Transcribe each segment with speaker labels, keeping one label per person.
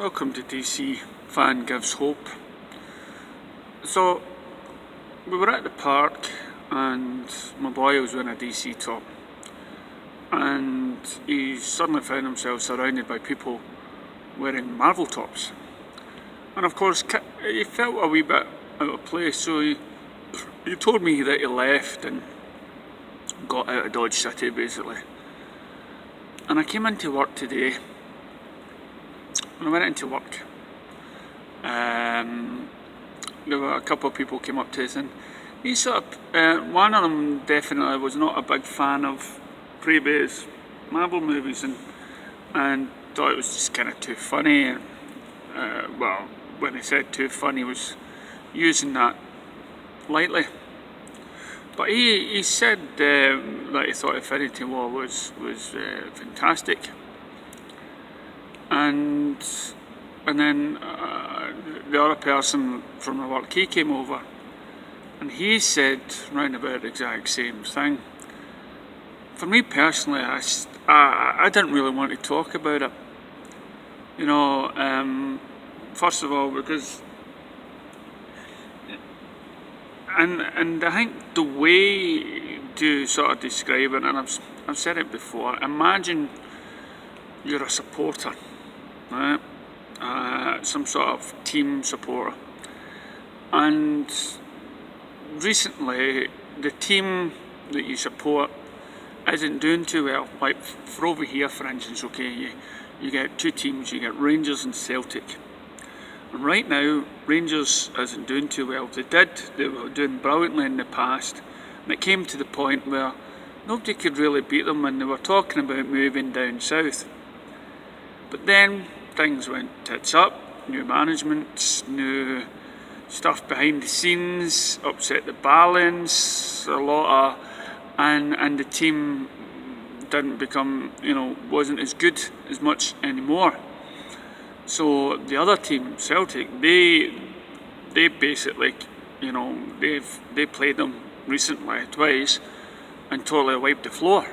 Speaker 1: Welcome to DC Fan Gives Hope. So, we were at the park and my boy was wearing a DC top and he suddenly found himself surrounded by people wearing Marvel tops. And of course, he felt a wee bit out of place, so he told me that he left and got out of Dodge City basically. And I came into work today. When I went into work, there were a couple of people came up to us, and he one of them definitely was not a big fan of previous Marvel movies, and thought it was just kind of too funny. And well, when he said too funny, he was using that lightly. But he said that he thought Infinity War was fantastic. And then the other person from the work, he came over and he said round about the exact same thing. For me personally, I didn't really want to talk about it. You know, first of all, because and I think the way to sort of describe it, and I've said it before, imagine you're a supporter. Right? Some sort of team supporter, and recently the team that you support isn't doing too well. Like for over here, for instance, okay, you get two teams, you get Rangers and Celtic, and right now Rangers isn't doing too well. They were doing brilliantly in the past, and it came to the point where nobody could really beat them, and they were talking about moving down south. But then things went tits up, new management, new stuff behind the scenes, upset the balance, and the team didn't become, wasn't as good as much anymore. So the other team, Celtic, they basically, they played them recently twice and totally wiped the floor.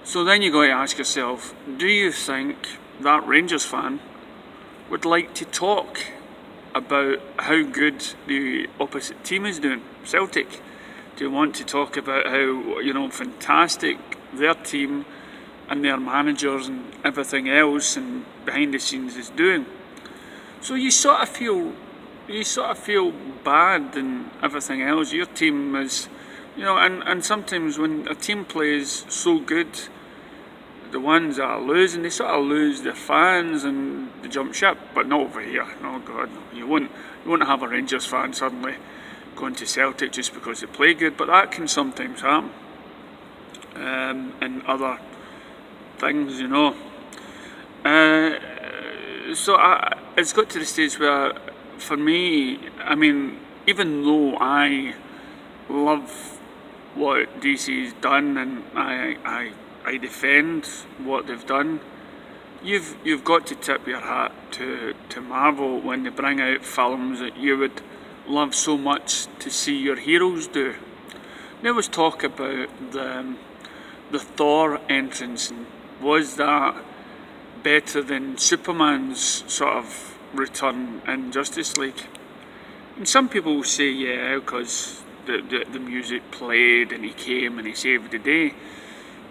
Speaker 1: So then you got to ask yourself, do you think that Rangers fan would like to talk about how good the opposite team is doing, Celtic? Do you want to talk about how fantastic their team and their managers and everything else and behind the scenes is doing? So you sort of feel bad and everything else. Your team is, and sometimes when a team plays so good, the ones that are losing, they sort of lose their fans and they jump ship. But not over here. No, God, no. You won't have a Rangers fan suddenly going to Celtic just because they play good. But that can sometimes happen. And other things, it's got to the stage where, for me, I mean, even though I love what DC's done and I defend what they've done, you've got to tip your hat to Marvel when they bring out films that you would love so much to see your heroes do. There was talk about the Thor entrance, and was that better than Superman's sort of return in Justice League? And some people will say yeah, because the music played and he came and he saved the day.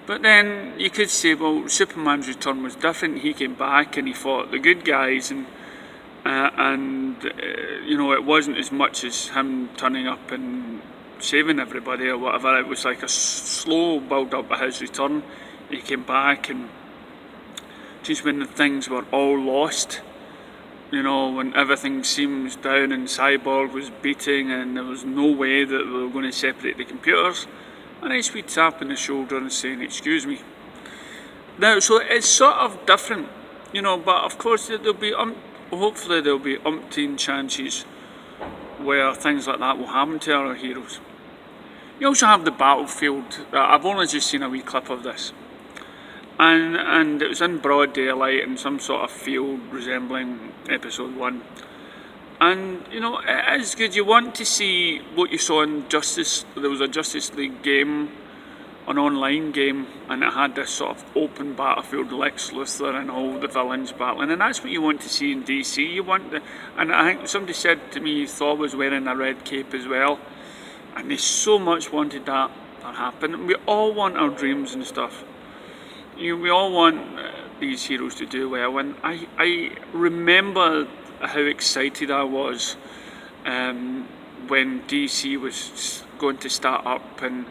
Speaker 1: But then you could say, well, Superman's return was different. He came back and he fought the good guys, and it wasn't as much as him turning up and saving everybody or whatever. It was like a slow build up of his return. He came back, and just when things were all lost, when everything seems down and Cyborg was beating and there was no way that they were going to separate the computers, a nice wee tap on the shoulder and saying, excuse me. Now, so it's sort of different, but of course hopefully there'll be umpteen chances where things like that will happen to our heroes. You also have the battlefield. I've only just seen a wee clip of this. And it was in broad daylight in some sort of field resembling episode 1. And it is good. You want to see what you saw in Justice. There was a Justice League game an online game, and it had this sort of open battlefield, Lex Luthor and all the villains battling, and that's what you want to see in DC. You want and I think somebody said to me Thor was wearing a red cape as well, and they so much wanted that to happen. We all want our dreams and stuff. We all want these heroes to do well, and I remember how excited I was when DC was going to start up and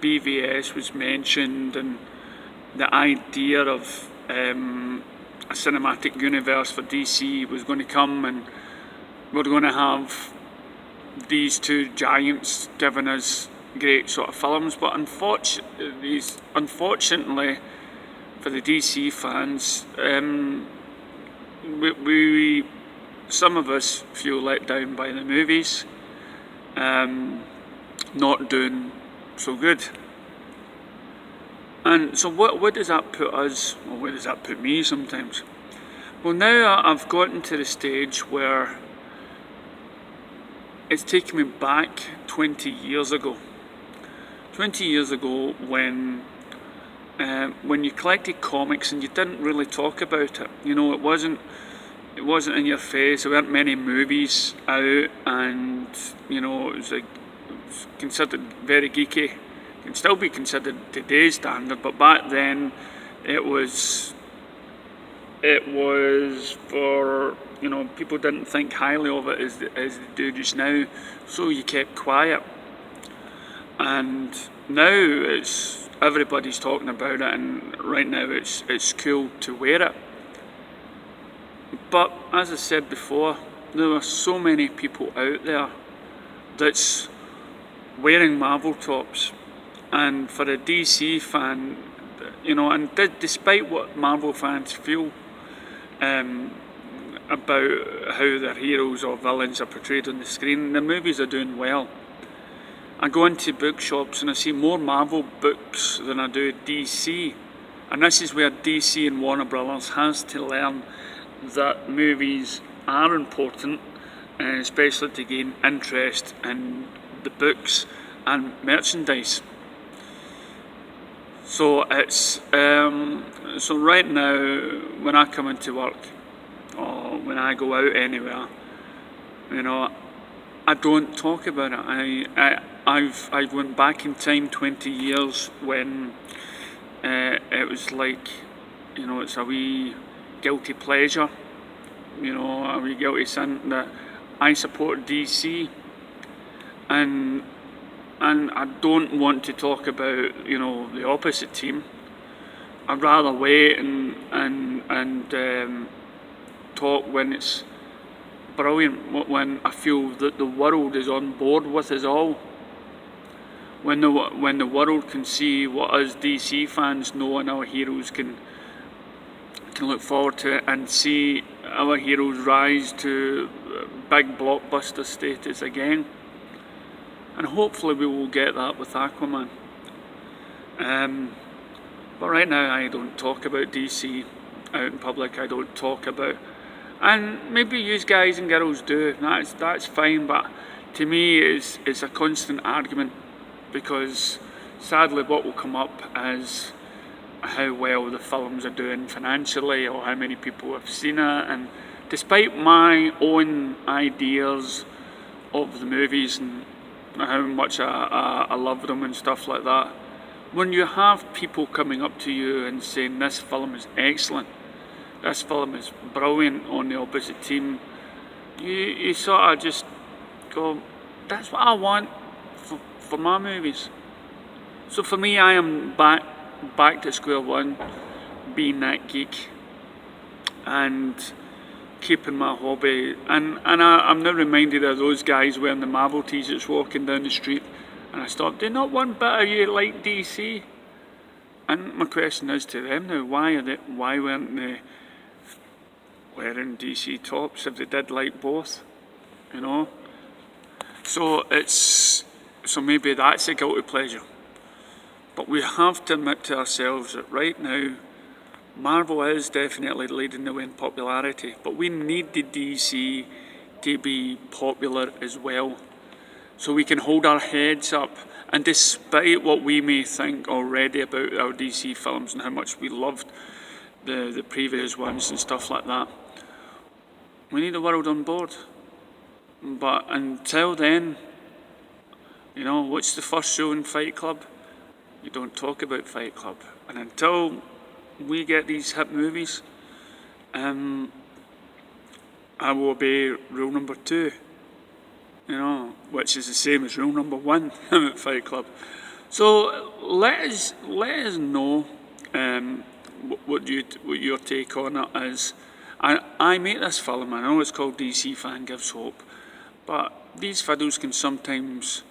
Speaker 1: BVS was mentioned, and the idea of a cinematic universe for DC was going to come, and we're going to have these two giants giving us great sort of films. But unfortunately for the DC fans, we some of us feel let down by the movies not doing so good. And so what does that put us, or where does that put me sometimes? Well, now I've gotten to the stage where it's taken me back 20 years ago. 20 years ago when you collected comics and you didn't really talk about it. You know, it wasn't in your face. There weren't many movies out, and you know, it was considered very geeky. It can still be considered today's standard, but back then it was for, you know, people didn't think highly of it as they do just now, so you kept quiet. And now everybody's talking about it, and right now it's cool to wear it. But as I said before, there are so many people out there that's wearing Marvel tops, and for a DC fan, you know, and despite what Marvel fans feel about how their heroes or villains are portrayed on the screen, the movies are doing well. I go into bookshops and I see more Marvel books than I do DC, and this is where DC and Warner Brothers has to learn that movies are important, especially to gain interest in the books and merchandise. So it's so right now when I come into work or when I go out anywhere, you know, I don't talk about it. I've went back in time 20 years when it was like, you know, it's a wee guilty pleasure, you know, a wee guilty sin that I support DC, and I don't want to talk about, you know, the opposite team. I'd rather wait and talk when it's brilliant, when I feel that the world is on board with us all. When the world can see what us DC fans know and our heroes can look forward to it, and see our heroes rise to big blockbuster status again. And hopefully we will get that with Aquaman. But right now I don't talk about DC out in public. I don't talk about, and maybe you guys and girls do. That's fine. But to me, it's a constant argument, because sadly, what will come up is how well the films are doing financially, or how many people have seen it. And despite my own ideas of the movies and how much I love them and stuff like that, when you have people coming up to you and saying this film is excellent, this film is brilliant on the opposite team, you sort of just go, that's what I want for my movies. So for me, I am back to square one, being that geek and keeping my hobby. And I'm now reminded of those guys wearing the Marvel t-shirts walking down the street, and I stopped, do not one bit of you like DC? And my question is to them now, why weren't they wearing DC tops if they did like both? You know? So maybe that's a guilty pleasure. But we have to admit to ourselves that right now, Marvel is definitely leading the way in popularity, but we need the DC to be popular as well. so we can hold our heads up. And despite what we may think already about our DC films and how much we loved the previous ones and stuff like that, we need the world on board. But until then, what's the first show in Fight Club? You don't talk about Fight Club. And until we get these hit movies, I will obey rule number 2, which is the same as rule number 1 at Fight Club. So let us know what your take on it is. I make this film. I know it's called DC Fan Gives Hope, but these videos can sometimes,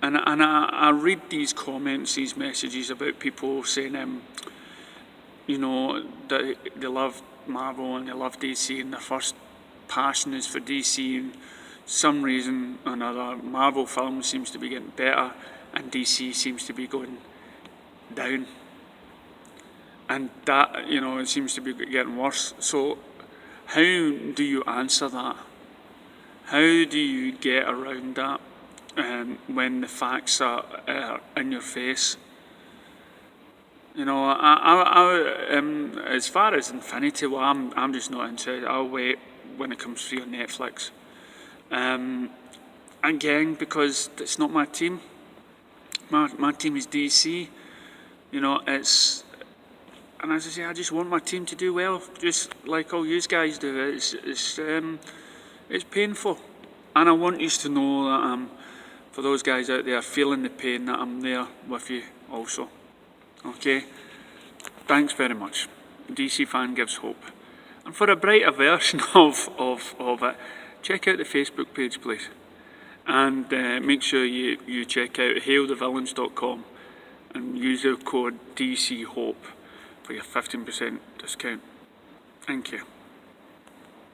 Speaker 1: and I read these comments, these messages about people saying, that they love Marvel and they love DC and their first passion is for DC, and some reason or another Marvel film seems to be getting better and DC seems to be going down, and that it seems to be getting worse. So how do you answer that? How do you get around that when the facts are in your face? As far as Infinity War, I'm just not interested. I'll wait when it comes free on Netflix. Again, because it's not my team. My team is DC. It's, and as I say, I just want my team to do well, just like all you guys do. It's painful, and I want you to know that for those guys out there feeling the pain, that I'm there with you also. Okay, thanks very much. DC Fan Gives Hope. And for a brighter version of it, check out the Facebook page, please. And make sure you check out hailthevillains.com and use our code DC Hope for your 15% discount. Thank you.